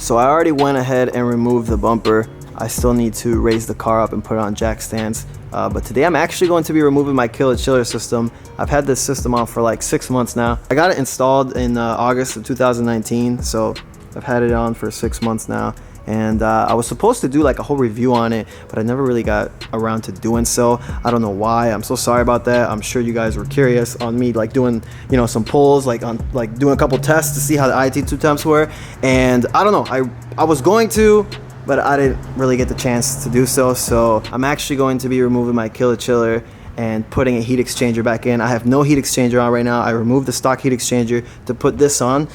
So I already went ahead and removed the bumper. I still need to raise the car up and put it on jack stands. But today I'm actually going to be removing my killer chiller system. I've had this system on for like 6 months now. I got it installed in August of 2019, so I've had it on for 6 months now. And I was supposed to do like a whole review on it, but I never really got around to doing so. I don't know why. I'm so sorry about that. I'm sure you guys were curious on me like doing, you know, some polls, like on like doing a couple tests to see how the IT2 temps were. And I don't know, I was going to, but I didn't really get the chance to do so. So I'm actually going to be removing my killer chiller and putting a heat exchanger back in. I have no heat exchanger on right now. I removed the stock heat exchanger to put this on.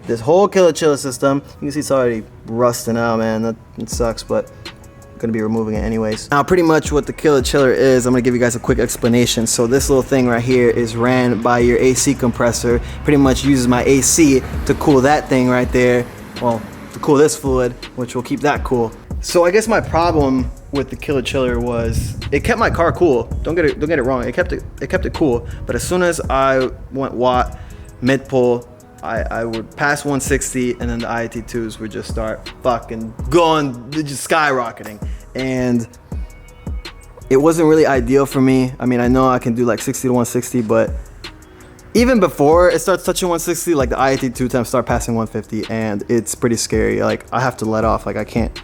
This whole killer chiller system, you can see it's already rusting out, man. That sucks, but I'm gonna be removing it anyways. Now, pretty much what the killer chiller is, I'm gonna give you guys a quick explanation. So this little thing right here is ran by your AC compressor. Pretty much uses my AC to cool that thing right there. Well, to cool this fluid, which will keep that cool. So I guess my problem with the killer chiller was it kept my car cool. Don't get it wrong. It kept it cool. But as soon as I went watt mid pull, I would pass 160, and then the IT2s would just start fucking going, just skyrocketing. And it wasn't really ideal for me. I mean, I know I can do like 60 to 160, but even before it starts touching 160, like the IT2 temps start passing 150, and it's pretty scary. Like I have to let off, like I can't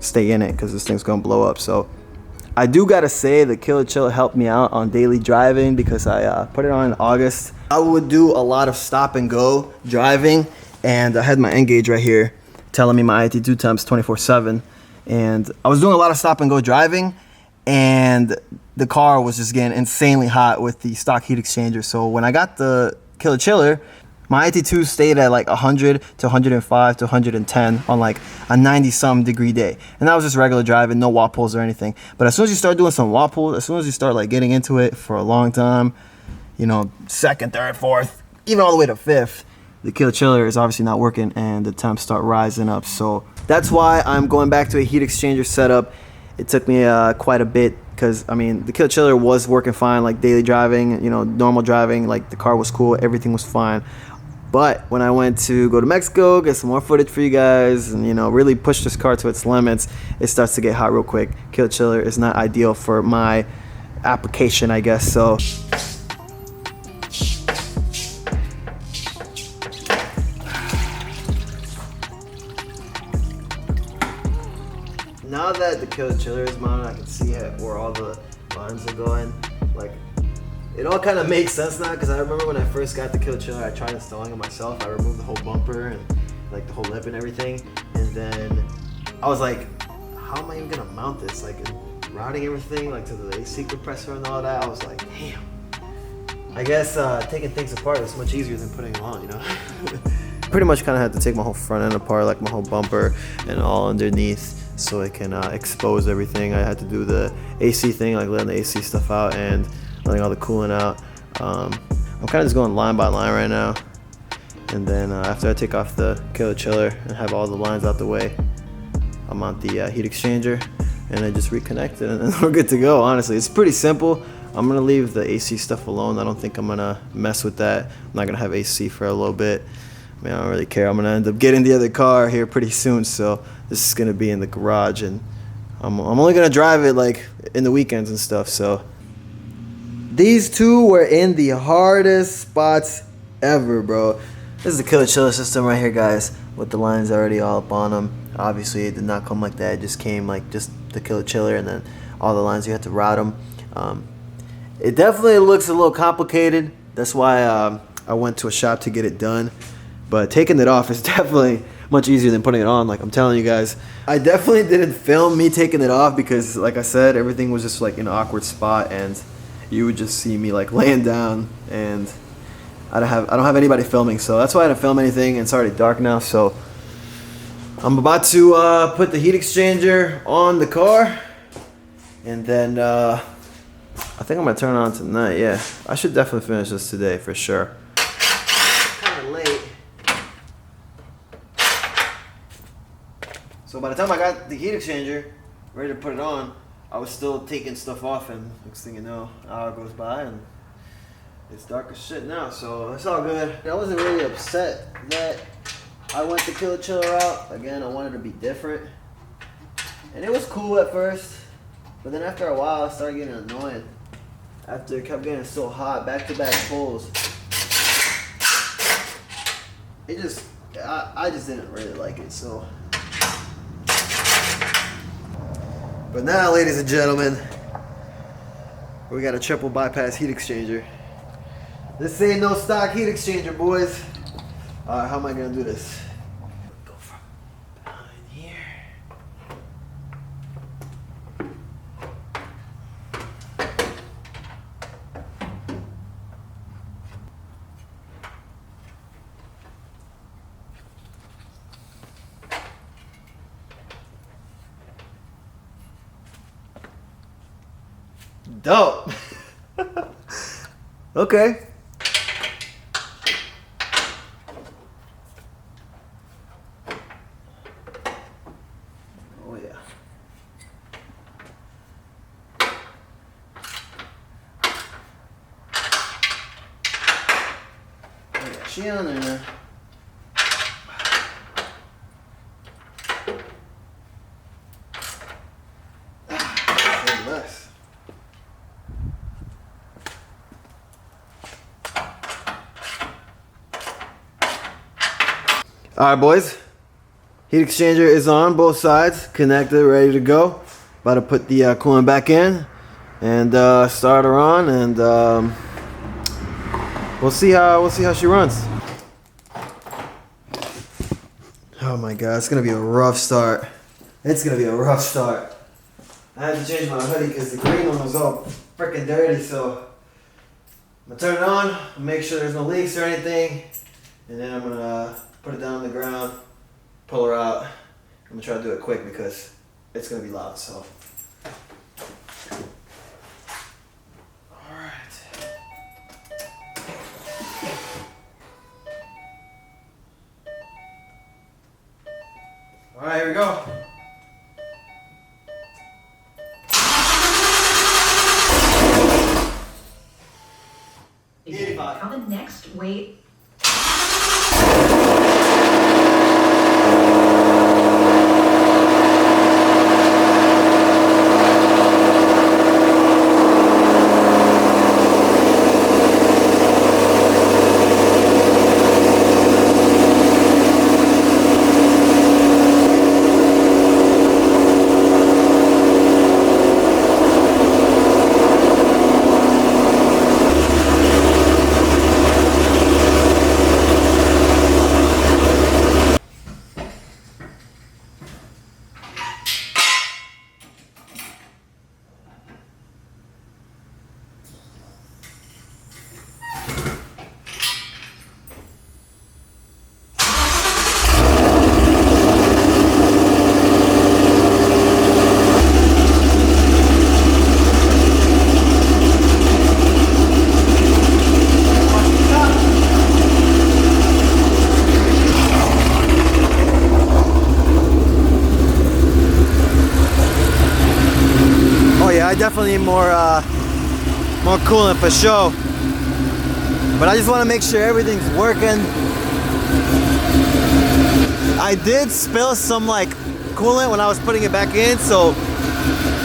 stay in it because this thing's gonna blow up. So I do gotta say the killer chiller helped me out on daily driving because I put it on in August. I would do a lot of stop and go driving, and I had my N gauge right here telling me my IT2 temps 24/7, and I was doing a lot of stop and go driving, and the car was just getting insanely hot with the stock heat exchanger. So when I got the killer chiller, my IT2 stayed at like 100 to 105 to 110 on like a 90-some degree day. And that was just regular driving, no watt pulls or anything. But as soon as you start doing some watt pulls, as soon as you start like getting into it for a long time, you know, second, third, fourth, even all the way to fifth, the killer chiller is obviously not working and the temps start rising up. So that's why I'm going back to a heat exchanger setup. It took me quite a bit because, I mean, the killer chiller was working fine, like daily driving, you know, normal driving, like the car was cool, everything was fine. But when I went to go to Mexico, get some more footage for you guys, and, you know, really push this car to its limits, it starts to get hot real quick. Killer chiller is not ideal for my application, I guess, so. Now that the killer chiller is mounted, I can see where all the lines are going. Like, it all kind of makes sense now, because I remember when I first got the killer chiller, I tried installing it myself. I removed the whole bumper and like the whole lip and everything, and then I was like, how am I even gonna mount this? Like, routing everything like to the AC compressor and all that. I was like, damn. I guess taking things apart is much easier than putting them on, you know? Pretty much kind of had to take my whole front end apart, like my whole bumper and all underneath, so it can expose everything. I had to do the AC thing, like letting the AC stuff out and letting all the coolant out. I'm kind of just going line by line right now. And then after I take off the killer chiller and have all the lines out the way, I'm on the heat exchanger, and I just reconnect it, and then we're good to go. Honestly, it's pretty simple. I'm gonna leave the AC stuff alone. I don't think I'm gonna mess with that. I'm not gonna have AC for a little bit. I mean, I don't really care. I'm gonna end up getting the other car here pretty soon, so this is gonna be in the garage, and I'm only gonna drive it like in the weekends and stuff. So these two were in the hardest spots ever, bro. This is the killer chiller system right here, guys, with the lines already all up on them. Obviously, it did not come like that. It just came like just the killer chiller, and then all the lines, you had to route them. It definitely looks a little complicated. That's why I went to a shop to get it done. But taking it off is definitely much easier than putting it on, like I'm telling you guys. I definitely didn't film me taking it off because, like I said, everything was just like in an awkward spot, and you would just see me like laying down, and I don't have anybody filming, so that's why I didn't film anything. And it's already dark now, so I'm about to put the heat exchanger on the car, and then I think I'm gonna turn it on tonight. Yeah, I should definitely finish this today for sure. Kind of late. So by the time I got the heat exchanger ready to put it on, I was still taking stuff off, and next thing you know, an hour goes by and it's dark as shit now, so it's all good. I wasn't really upset that I went the killer chiller route. Again, I wanted to be different. And it was cool at first, but then after a while, it started getting annoying. After it kept getting so hot, back-to-back pulls. It just, I just didn't really like it, so. But now, ladies and gentlemen, we got a triple bypass heat exchanger. This ain't no stock heat exchanger, boys. Alright, how am I gonna do this? Go from behind here. Dope. Okay. Oh yeah. Oh yeah, she on there now. Less. Alright boys, heat exchanger is on both sides, connected, ready to go. About to put the coolant back in and start her on, and we'll see how she runs. Oh my god, it's gonna be a rough start. It's gonna be a rough start. I had to change my hoodie because the green one was all freaking dirty, so I'm gonna turn it on, make sure there's no leaks or anything, and then I'm gonna put it down on the ground, pull her out. I'm gonna try to do it quick because it's gonna be loud, so. Alright. Alright, here we go. On the next weight. I definitely need more coolant for sure. But I just want to make sure everything's working. I did spill some like coolant when I was putting it back in, so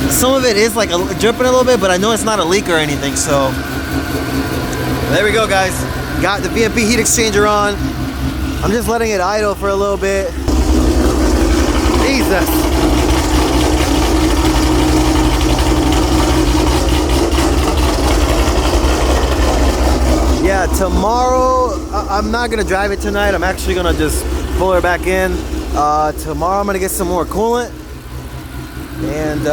some of it is like dripping a little bit, but I know it's not a leak or anything. So there we go, guys. Got the VMP heat exchanger on. I'm just letting it idle for a little bit. Jesus. Yeah, tomorrow, I'm not gonna drive it tonight. I'm actually gonna just pull her back in. Tomorrow I'm gonna get some more coolant. And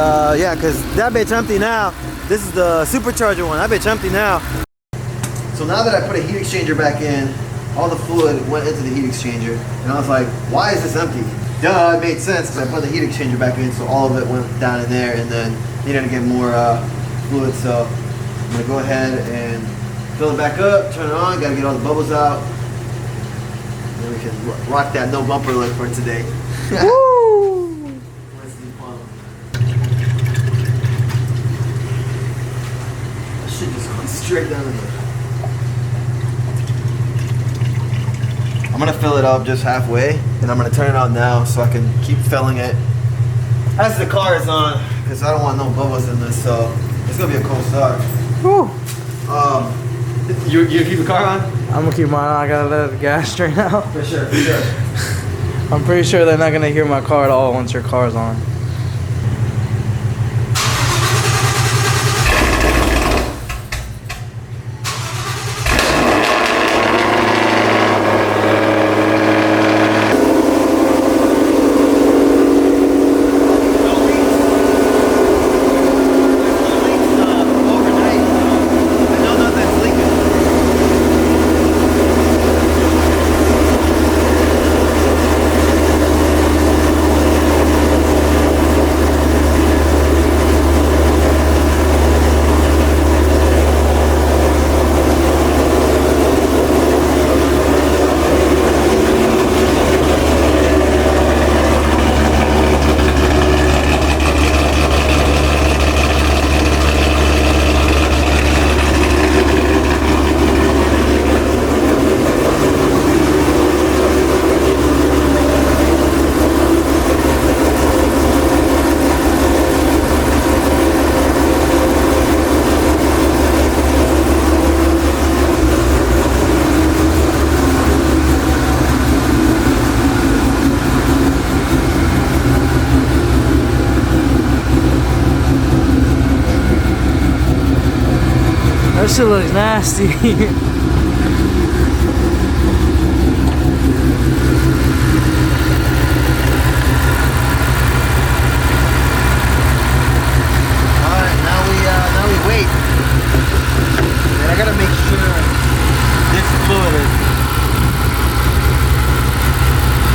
yeah, cause that bitch empty now. This is the supercharger one, that bitch empty now. So now that I put a heat exchanger back in, all the fluid went into the heat exchanger. And I was like, why is this empty? Duh, it made sense because I put the heat exchanger back in, so all of it went down in there, and then needed to get more fluid. So I'm gonna go ahead and fill it back up, turn it on, gotta get all the bubbles out. And then we can rock that no bumper look for today. Woo! That shit just going straight down in there. I'm gonna fill it up just halfway, and I'm gonna turn it on now so I can keep filling it as the car is on, because I don't want no bubbles in this, so it's gonna be a cold start. Whew. You keep the car on? I'm gonna keep mine on. I gotta let the gas drain out. For sure, for sure. I'm pretty sure they're not gonna hear my car at all once your car's on. That shit looks nasty. Alright, now we wait. And I gotta make sure this fluid is.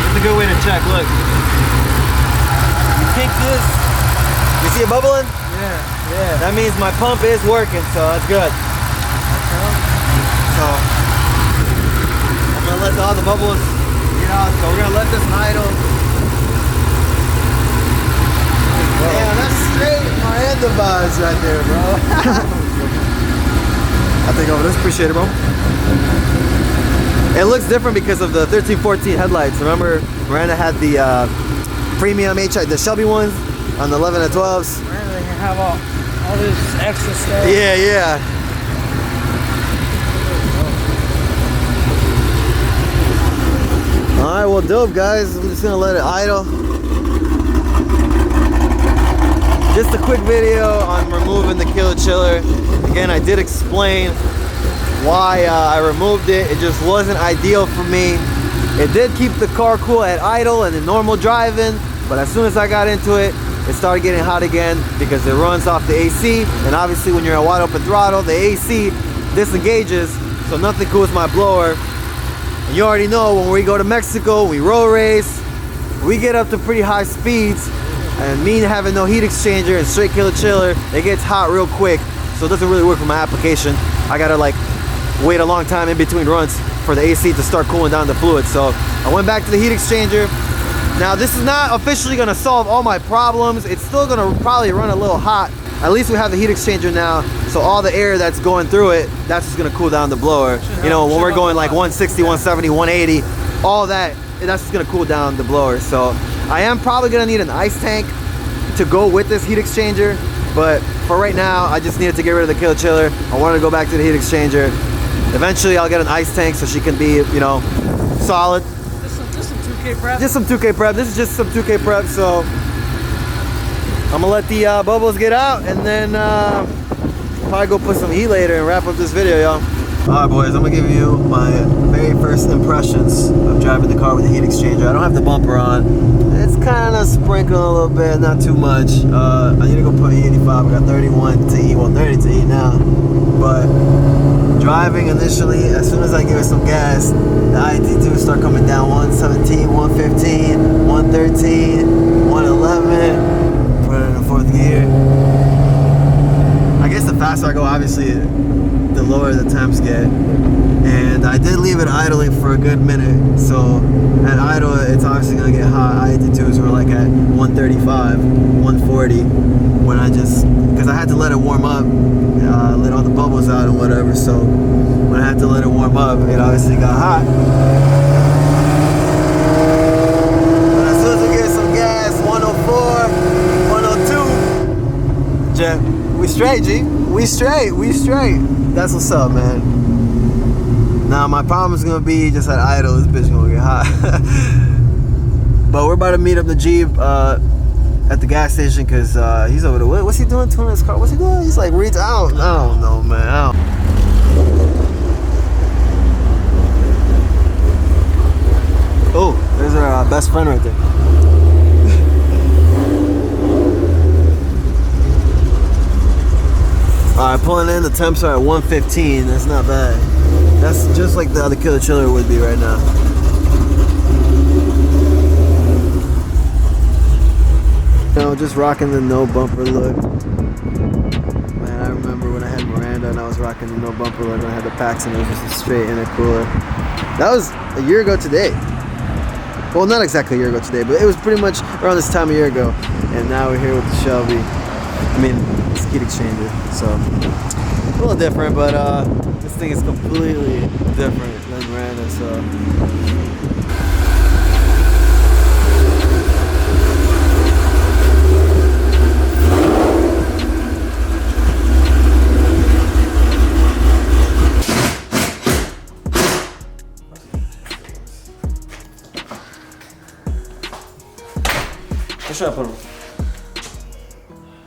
It's a good way to check, look. You kick this, you see it bubbling? Yeah. That means my pump is working, so that's good. So I'm gonna let all the bubbles get out. So we're gonna let this idle. Yeah, that's straight handlebars right there, bro. I think over this, appreciate it, bro. It looks different because of the 1314 headlights. Remember, Miranda had the premium HI, the Shelby ones on the 11 and 12s. Miranda can have all this extra stuff. Yeah, yeah. Alright, well, dope, guys. I'm just gonna let it idle. Just a quick video on removing the killer chiller. Again, I did explain why I removed it. It just wasn't ideal for me. It did keep the car cool at idle and in normal driving, but as soon as I got into it, it started getting hot again because it runs off the AC, and obviously when you're at wide open throttle, the AC disengages, so nothing cools my blower. And you already know when we go to Mexico, we road race, we get up to pretty high speeds, and me having no heat exchanger and straight killer chiller, it gets hot real quick, so it doesn't really work for my application. I gotta like wait a long time in between runs for the AC to start cooling down the fluid. So I went back to the heat exchanger. Now this is not officially gonna solve all my problems. It's still gonna probably run a little hot. At least we have the heat exchanger now, so all the air that's going through it, that's just gonna cool down the blower. You know, when we're going like 160, 170, 180, all that, that's just gonna cool down the blower. So I am probably gonna need an ice tank to go with this heat exchanger, but for right now, I just needed to get rid of the killer chiller. I wanted to go back to the heat exchanger. Eventually I'll get an ice tank so she can be, you know, solid. Just some 2K prep. Just some 2K prep. This is just some 2K prep, so I'm gonna let the bubbles get out, and then probably go put some heat later and wrap up this video, y'all. Alright, boys, I'm gonna give you my very first impressions of driving the car with the heat exchanger. I don't have the bumper on. It's kind of sprinkling a little bit, not too much. I need to go put E85. I got 31 to E, well 30 to E now. But driving initially, as soon as I give it some gas, the IET2 start coming down 117, 115, 113, 111. Put it in the fourth gear. I guess the faster I go, obviously, the lower the temps get. And I did leave it idling for a good minute. So at idle, it's obviously gonna get hot. IET2s were like at 135, 140 when I just, because I had to let it warm up, let all the bubbles out and whatever. So when I had to let it warm up, it obviously got hot. Jet. We straight, G. We straight. We straight. That's what's up, man. Now, my problem is gonna be just at idle. This bitch gonna get hot. But we're about to meet up the Jeep at the gas station because he's over there. What's he doing to his car? What's he doing? He's like, I don't know, man. Oh, there's our best friend right there. Alright, pulling in, the temps are at 115. That's not bad. That's just like the other Killer Chiller would be right now. You know, just rocking the no bumper look. Man, I remember when I had Miranda and I was rocking the no bumper look when I had the packs and it was just a straight intercooler. That was a year ago today. Well, not exactly a year ago today, but it was pretty much around this time a year ago. And now we're here with the Shelby. I mean, it's heat exchanger, so a little different, but this thing is completely different than Miranda, so.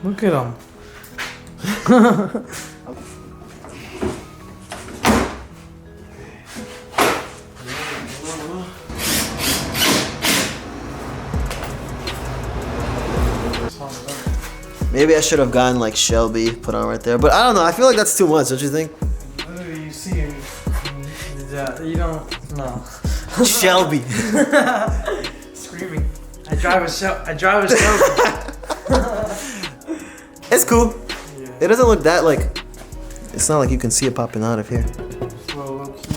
Look at him. Maybe I should have gotten like Shelby put on right there, but I don't know. I feel like that's too much, don't you think? Literally, you see him. You don't. No. Shelby. Screaming. I drive a Shelby. It's cool. Yeah. It doesn't look that like. It's not like you can see it popping out of here. Slow, low key.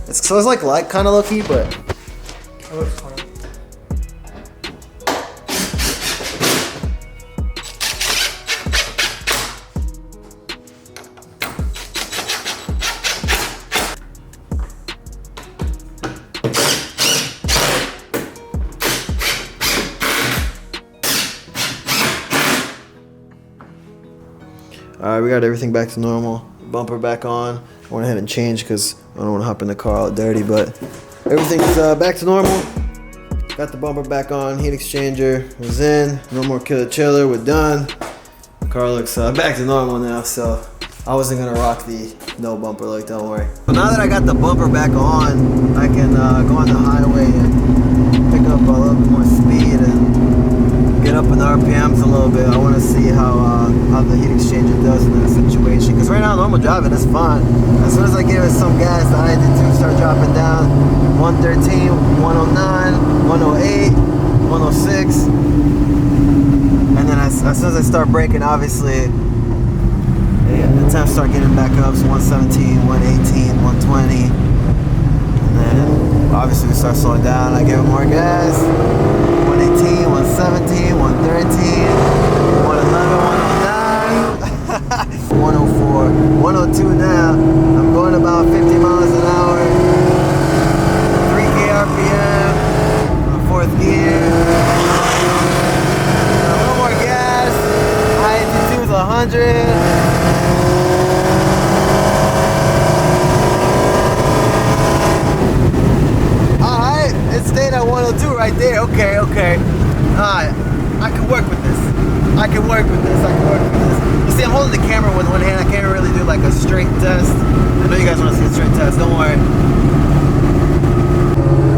It's like kind of low key, but. It looks fun. Alright, we got everything back to normal. Bumper back on. I went ahead and changed because I don't want to hop in the car all dirty, but everything's back to normal. Got the bumper back on, heat exchanger was in, no more Killer Chiller, we're done. The car looks back to normal now, so I wasn't gonna rock the no bumper look, don't worry. But now that I got the bumper back on, I can go on the highway and pick up a little bit more speed and get up in the RPMs a little bit. I want to see how the heat exchanger does in that situation. Because right now, normal driving is fine. As soon as I give it some gas, the ID2 start dropping down. 113, 109, 108, 106. And then as soon as I start braking, obviously, the temps start getting back up. So 117, 118, 120. And then obviously we start slowing down. I give it more gas. 118, 117, 113, 111, 109, 104, 102 now. I'm going about 50 miles an hour. 3K RPM, fourth gear. A little more gas. ID2 is 100. It stayed at 102 right there. Okay. Alright. I can work with this. I can work with this. You see, I'm holding the camera with one hand. I can't really do like a straight test. I know you guys want to see a straight test. Don't worry.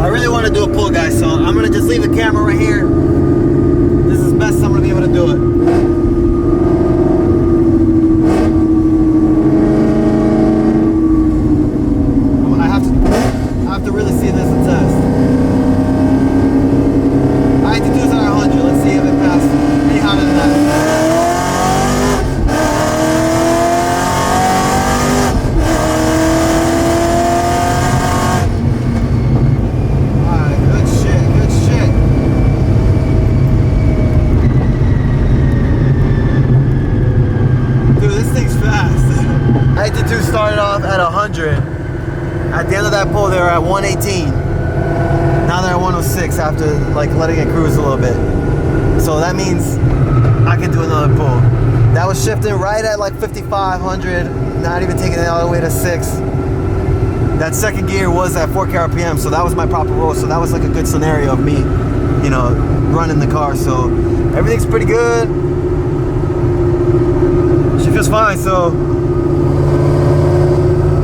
I really want to do a pull, guys, so I'm going to just leave the camera right here. This is best I'm going to be able to do it. I have to really see this and test. ID2's at 100. Let's see if it passes any hotter than that. Alright, good shit. Dude, this thing's fast. ID2 started off at 100. At the end of that pull, they were at 118. Now they're at 106 after letting it cruise a little bit. So that means I can do another pull. That was shifting right at like 5,500, not even taking it all the way to 6. That second gear was at 4K RPM, so that was my proper roll. So that was like a good scenario of me, you know, running the car. So everything's pretty good. She feels fine. So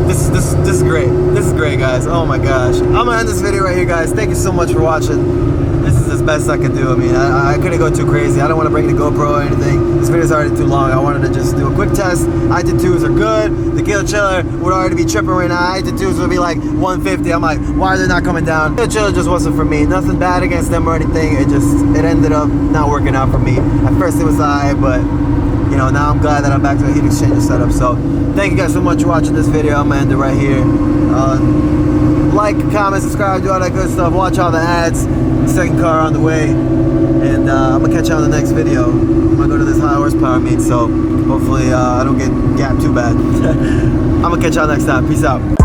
this is great. This is great, guys. Oh my gosh. I'm gonna end this video right here, guys. Thank you so much for watching. This is as best I can do. I mean, I couldn't go too crazy. I don't want to bring the GoPro or anything. This video's already too long. I wanted to just do a quick test. I-22s are good. The Kill Chiller would already be tripping right now. I-22s would be like 150. I'm like, why are they not coming down? Kill Chiller just wasn't for me. Nothing bad against them or anything. It ended up not working out for me. At first it was alright, but you know, now I'm glad that I'm back to a heat exchanger setup. So thank you guys so much for watching this video. I'm gonna end it right here. Like, comment, subscribe, do all that good stuff. Watch all the ads. Second car on the way, and I'm gonna catch you on the next video. I'm gonna go to this high horsepower meet, so hopefully I don't get gapped too bad. I'm gonna catch y'all next time. Peace out.